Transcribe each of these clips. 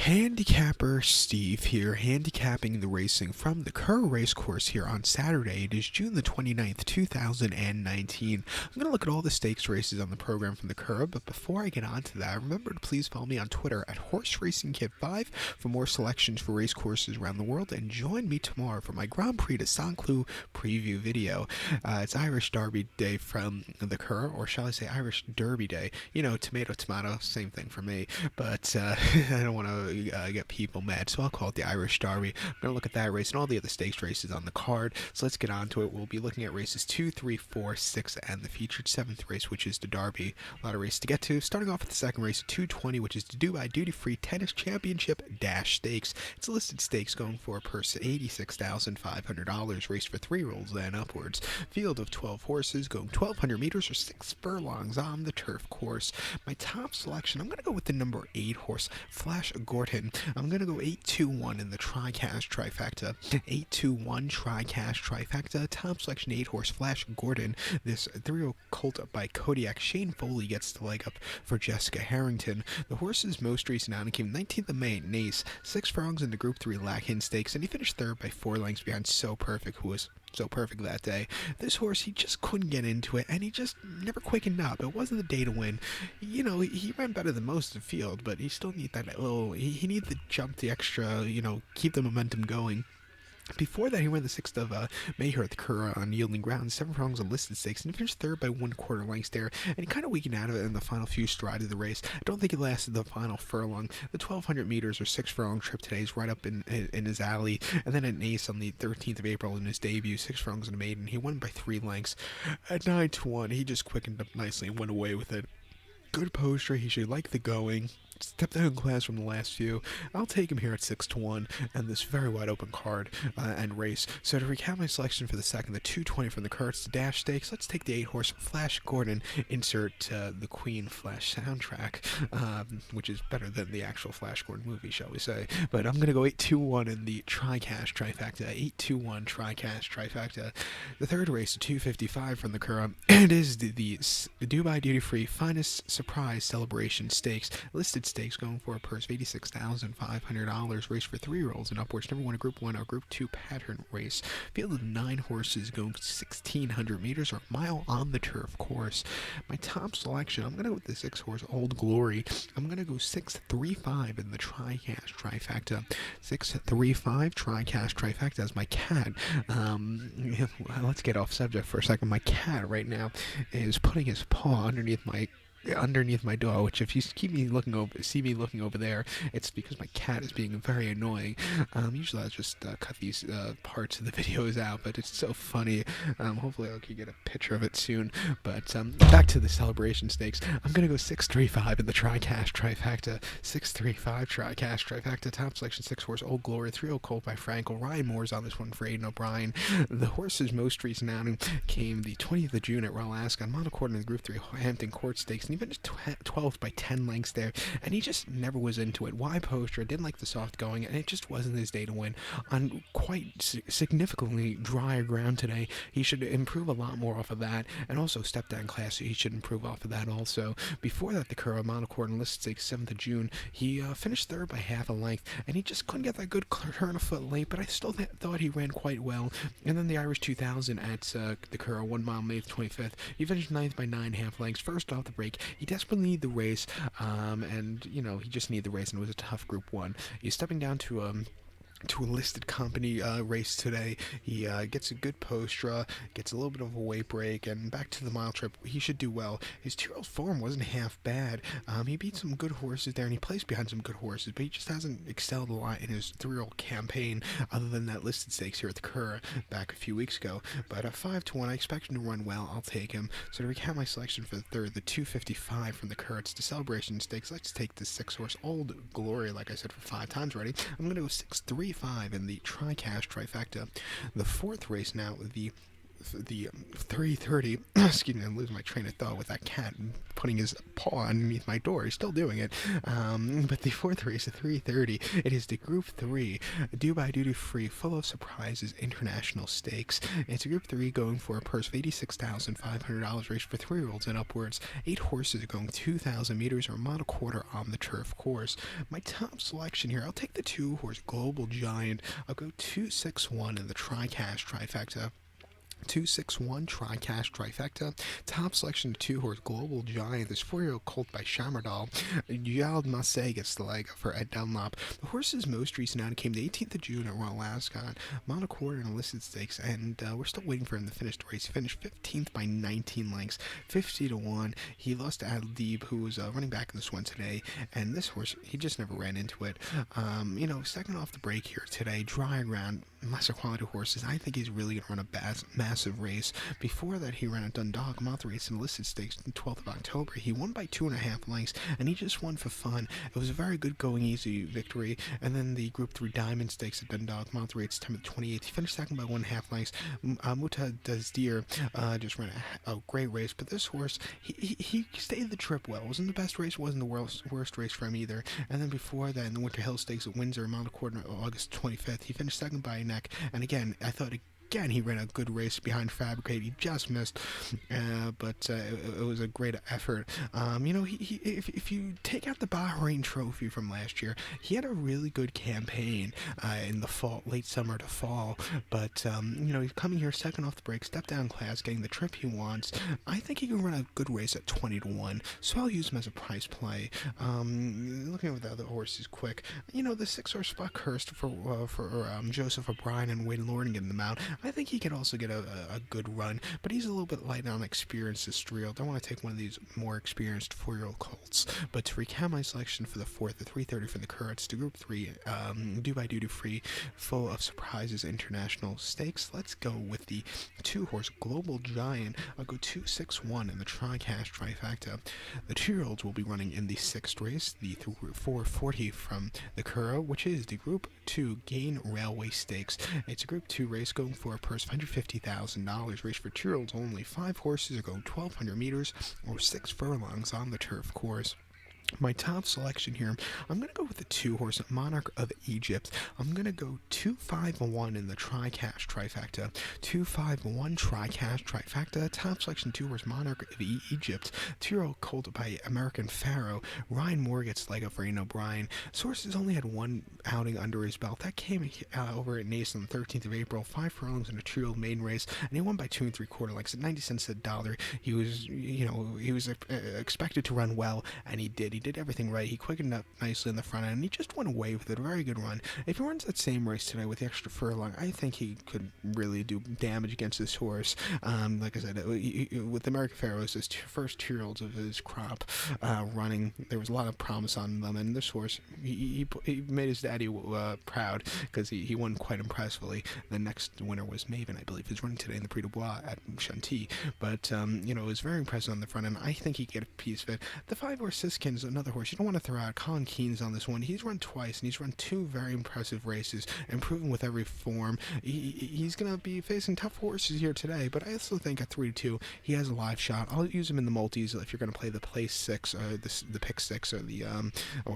Handicapper Steve here, handicapping the racing from the Curragh Racecourse here on Saturday. It is June the 29th, 2019. I'm going to look at all the stakes races on the program from the Curragh, but before I get on to that, remember to please follow me on Twitter at HorseRacingKid5 for more selections for race courses around the world, and join me tomorrow for my Grand Prix de Saint-Cloud preview video. It's Irish Derby Day from the Curragh, or shall I say Irish Derby Day. You know, tomato, tomato, same thing for me, but I don't want to get people mad, so I'll call it the Irish Derby. I'm going to look at that race and all the other stakes races on the card, so let's get on to it. We'll be looking at races 2, 3, 4, 6, and the featured 7th race, which is the Derby. A lot of races to get to. Starting off with the second race, 220, which is the Dubai Duty Free Tennis Championship Dash Stakes. It's a listed stakes going for a purse of $86,500, race for 3-year-olds then upwards. Field of 12 horses going 1,200 meters or 6 furlongs on the turf course. My top selection, I'm going to go with the number 8 horse, Flash Gordon. I'm going to go 8-2-1 in the Tri-Cash Trifecta. 8-2-1 Tri-Cash Trifecta. Top selection 8 horse Flash Gordon. This 3-year-old colt by Kodiak. Shane Foley gets the leg up for Jessica Harrington. The horse's most recent outing came 19th of May at Nace. 6 furlongs in the Group 3 Lackhin Stakes, and he finished third by 4 lengths behind So Perfect, who was so perfect that day. This horse, he just couldn't get into it, and he just never quickened up. It wasn't the day to win. You know, he ran better than most of the field, but he still needs that little, he needs to jump the extra, keep the momentum going. Before that, he ran the 6th of May here at the Curragh on yielding ground, 7 furlongs on listed stakes, and he finished third by 1/4 lengths there, and he kind of weakened out of it in the final few strides of the race. I don't think he lasted the final furlong. The 1,200 meters or 6 furlong trip today is right up in his alley, and then at Nace on the 13th of April in his debut, 6 furlongs in a maiden, he won by 3 lengths. At 9-1, he just quickened up nicely and went away with it. Good poster, he should like the going. Stepped down in class from the last few. I'll take him here at 6-1 and this very wide open card and race. So to recap my selection for the second, the 220 from the Curragh Dash Stakes, let's take the 8 horse Flash Gordon, insert the Queen Flash soundtrack, which is better than the actual Flash Gordon movie, shall we say. But I'm going to go 8-2-1 in the Tri-Cash Trifecta. 8-2-1 Tri-Cash Trifecta. The third race, 255 from the Curragh, and is the Dubai Duty Free Finest Surprise Celebration Stakes. Listed stakes going for a purse of $86,500, race for 3-year-olds and upwards. Never won a Group 1 or Group 2 pattern race. Field of 9 horses going 1,600 meters or a mile on the turf course. My top selection, I'm going to go with the 6 horse Old Glory. I'm going to go 6-3-5 in the Tri-Cash Trifecta. 6-3-5 Tri-Cash Trifecta as my cat. Let's get off subject for a second. My cat right now is putting his paw underneath my door, which if you see me looking over there, it's because my cat is being very annoying. Usually I'll just cut these parts of the videos out, but it's so funny. Hopefully I can get a picture of it soon. But back to the celebration stakes. I'm gonna go 6-3-5 in the Tri-Cash Trifecta. 6-3-5 Tri-Cash Trifecta. Top selection 6 horse Old Glory, 3-0 colt by Frankel. Ryan Moore's on this one for Aidan O'Brien. The horse's most recent outing came the 20th of June at Royal Ascot, monocourt in the Group 3 Hampton Court Stakes. He finished 12th by 10 lengths there, and he just never was into it. Wide poster, didn't like the soft going, and it just wasn't his day to win. On quite significantly drier ground today, he should improve a lot more off of that, and also step down class, so he should improve off of that also. Before that, the Curragh monocourt and listed stakes 7th of June, he finished third by half a length, and he just couldn't get that good turn of foot late, but I still thought he ran quite well. And then the Irish 2000 at the Curragh, 1 mile, May 25th, he finished 9th by 9.5 lengths. First off the break, he desperately need the race, and he just needed the race, and it was a tough Group 1. He's stepping down to a listed company race today. He gets a good post draw, gets a little bit of a weight break, and back to the mile trip. He should do well. His 2-year-old form wasn't half bad. He beat some good horses there, and he placed behind some good horses, but he just hasn't excelled a lot in his 3-year-old campaign, other than that listed stakes here at the Curragh back a few weeks ago. But 5-1, I expect him to run well. I'll take him. So to recap my selection for the third, the 255 from the Curragh, it's the celebration stakes. Let's take the 6 horse Old Glory, like I said, for 5 times already. I'm going to go 6-3-5 in the Tri-Cash Trifecta. The fourth race now, the the 3:30. Excuse me, I'm losing my train of thought with that cat putting his paw underneath my door. He's still doing it. But the fourth race at 3:30, it is the Group 3 Dubai Duty Free, full of surprises international stakes. It's a Group 3 going for a purse of $86,500 race for 3-year-olds and upwards. 8 horses are going 2,000 meters or a mile and a quarter on the turf course. My top selection here, I'll take the 2-horse Global Giant. I'll go 261 in the Tri-Cash Trifecta. 261 Tri-Cash Trifecta. Top selection 2-horse Global Giant. This 4-year-old colt by Shamardal. Yald Masegas, the leg for Ed Dunlop. The horse's most recent outing came the 18th of June at Royal Ascot. Mile quarter in illicit stakes, and we're still waiting for him to finish the race. He finished 15th by 19 lengths, 50-1. He lost to Adleeb, who was running back in this one today, and this horse, he just never ran into it. Second off the break here today, dry ground, lesser quality horses. I think he's really going to run a massive race. Before that, he ran a Dundalk mouth race in listed stakes on the 12th of October. He won by 2.5 lengths, and he just won for fun. It was a very good going easy victory. And then the Group 3 Diamond Stakes at Dundalk mouth race September 28th. He finished second by 1.5 lengths. Muta Dazdir just ran a great race, but this horse, he stayed the trip well. It wasn't the best race, wasn't the worst race for him either. And then before that, in the Winter Hill Stakes at Windsor, mile and a quarter on August 25th, he finished second by a neck. And again, I thought he ran a good race behind Fabricate. He just missed, but it was a great effort. If you take out the Bahrain Trophy from last year, he had a really good campaign in the fall, late summer to fall. But he's coming here second off the break, step down class, getting the trip he wants. I think he can run a good race at 20-1, so I'll use him as a price play. Looking over the other horses quick, the 6-horse Buckhurst for Joseph O'Brien and Wayne Lordan getting them out. I think he could also get a good run, but he's a little bit light on experience this 3-year-old. I want to take one of these more experienced 4-year-old colts. But to recap my selection for the 4th, the 3:30 from the Curragh, it's the Group 3 Dubai Duty Free, full of surprises international stakes. Let's go with the 2-horse Global Giant. I'll go 261 in the Tri-Cash Trifecta. The 2-year-olds will be running in the 6th race, the 440 from the Curragh, which is the Group 2 Gain Railway Stakes. It's a Group 2 race going for a purse of $150,000. Race for 2-year-olds only. 5 horses are going 1,200 meters or 6 furlongs on the turf course. My top selection here, I'm going to go with the 2-horse Monarch of Egypt. I'm going to go 251 in the Tri-Cash Trifecta. 251 Tri-Cash Trifecta. Top selection 2-horse Monarch of Egypt. 2-year-old colt by American Pharaoh. Ryan Moore gets leg up for Ian O'Brien. Source has only had one outing under his belt. That came over at Nace on the 13th of April. 5 furlongs in a 2-year-old maiden race, and he won by 2 3/4 lengths at 90 cents a dollar. He was expected to run well, and he did. He did everything right. He quickened up nicely in the front end, and he just went away with it. A very good run. If he runs that same race today with the extra furlong, I think he could really do damage against this horse. Like I said, with American Pharaohs, his first 2-year-olds of his crop running, there was a lot of promise on them, and this horse, he made his daddy proud because he won quite impressively. The next winner was Maven, I believe, who's running today in the Prix du Bois at Chantilly, but it was very impressive on the front end. I think he could get a piece of it. The 5-horse Siskin is another horse you don't want to throw out. Colin Keen's on this one. He's run twice, and he's run 2 very impressive races, improving with every form. He's going to be facing tough horses here today, but I also think at 3-2, he has a live shot. I'll use him in the multis if you're going to play the place 6, the pick 6, or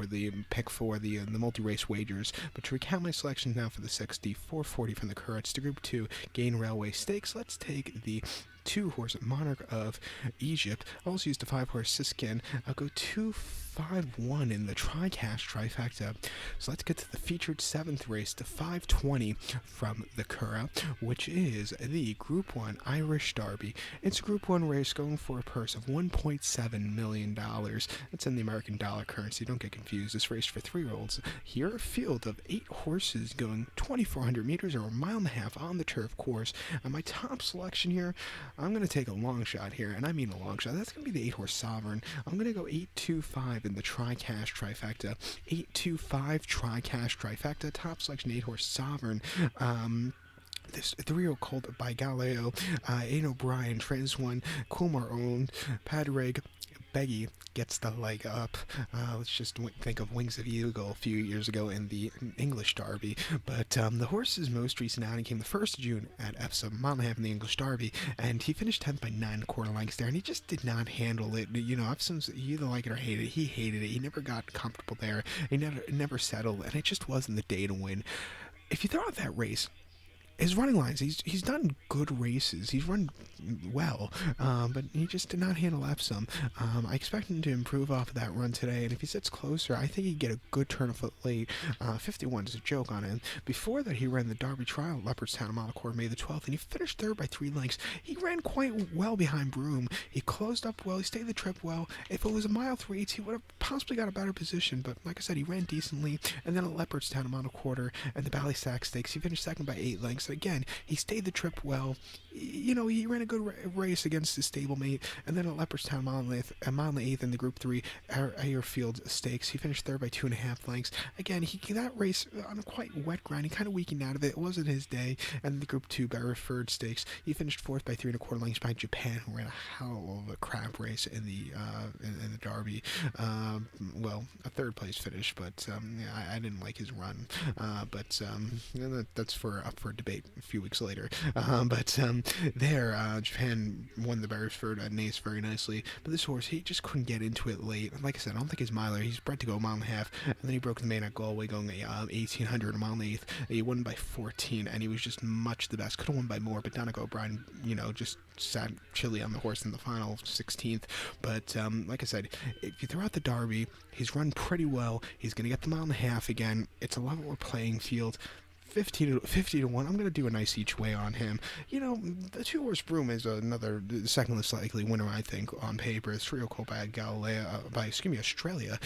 the pick 4, the multi-race wagers. But to recount my selections now for the 60, 440 from the Curragh, it's the Group 2 Gain Railway Stakes. Let's take the 2-horse Monarch of Egypt. I'll also use the 5-horse Siskin. I'll go 251 in the Tri-Cash Trifecta. So let's get to the featured 7th race, the 520 from the Curragh, which is the Group 1 Irish Derby. It's a Group 1 race going for a purse of $1.7 million. That's in the American dollar currency. Don't get confused. This race for 3-year-olds. Here, a field of 8 horses going 2,400 meters or a mile and a half on the turf course. And my top selection here, I'm going to take a long shot here, and I mean a long shot. That's going to be the 8-horse Sovereign. I'm going to go 825 in the Tri-Cash Trifecta. 825 Tri-Cash Trifecta. Top selection 8-horse Sovereign. This 3-year-old colt by Galileo, Ian O'Brien, Trans 1, Kumar owned, Padraig, Beggy gets the leg up. Let's just think of Wings of Eagle a few years ago in the English Derby. But the horse's most recent outing came the 1st of June at Epsom, mile and a half in the English Derby, and he finished 10th by 9 1/4 lengths there, and he just did not handle it. Epsom's, you either like it or hate it. He hated it. He never got comfortable there. He never settled, and it just wasn't the day to win. If you throw out that race, his running lines, he's done good races. He's run well, but he just did not handle Epsom. I expect him to improve off of that run today, and if he sits closer, I think he'd get a good turn of foot late. 51 is a joke on him. Before that, he ran the Derby Trial at Leopardstown, mile quarter, May the 12th, and he finished third by 3 lengths. He ran quite well behind Broome. He closed up well. He stayed the trip well. If it was a mile 3/8, he would have possibly got a better position, but like I said, he ran decently. And then at Leopardstown, mile quarter, and the Ballysack Stakes, he finished second by 8 lengths. Again, he stayed the trip well. He ran a good race against his stablemate, and then at Leopardstown, mile and 8th in the Group 3 Airfield Stakes, he finished third by 2.5 lengths. Again, that race on a quite wet ground, he kind of weakened out of it. It wasn't his day. And the Group 2 Berriford Stakes, he finished fourth by 3 1/4 lengths by Japan, who ran a hell of a crap race in the Derby. A third place finish, but I didn't like his run. That's up for debate a few weeks later. Japan won the Beresford Nace very nicely, but this horse, he just couldn't get into it late. Like I said, I don't think he's miler. He's bred to go a mile and a half, and then he broke the main at Galway going 1800 a mile and 8th. He won by 14, and he was just much the best. Could have won by more, but Donegal O'Brien, just sat chilly on the horse in the final 16th. But like I said, if you throw out the Derby, he's run pretty well. He's going to get the mile and a half again. It's a level playing field. 50 to 1. I'm going to do a nice each way on him. The 2-horse Broome is another second least likely winner, I think, on paper. It's Trio Colt by Australia.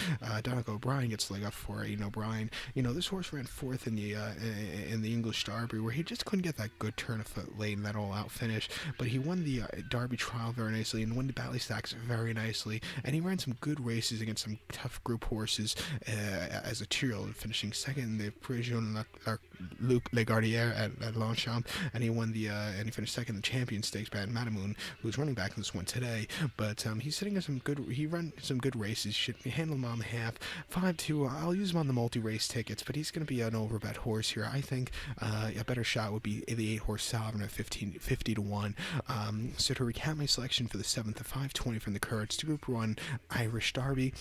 Donegal O'Brien gets the leg up for Aidan O'Brien. This horse ran 4th in the English Derby, where he just couldn't get that good turn of foot late in that all-out finish. But he won the Derby Trial very nicely and won the Ballystacks very nicely. And he ran some good races against some tough group horses as a trio, finishing second in the Parisian Luc Legardier at Longchamp, and he finished second in the Champion Stakes by Matamoon, who's running back in this one today. But he's sitting in he ran some good races. Should handle him on the half. 5-2. I'll use him on the multi-race tickets, but he's going to be an overbet horse here. I think a better shot would be the 8-horse Sovereign at 50 to 1. So to recap my selection for the 7th, the 520 from the Curragh, it's the Group 1 Irish Derby.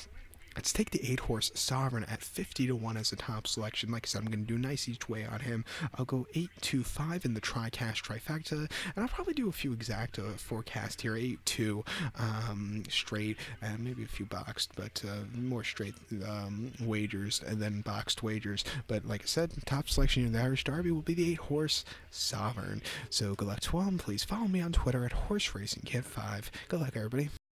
Let's take the 8-horse Sovereign at 50 to 1 as a top selection. Like I said, I'm going to do nice each way on him. I'll go 8-2-5 in the tri-cash trifecta, and I'll probably do a few exacta forecast here. 8-2 straight, and maybe a few boxed, but more straight wagers, and then boxed wagers. But like I said, top selection in the Irish Derby will be the 8-horse Sovereign. So good luck to all, and please follow me on Twitter at HorseRacingKid5. Good luck, everybody.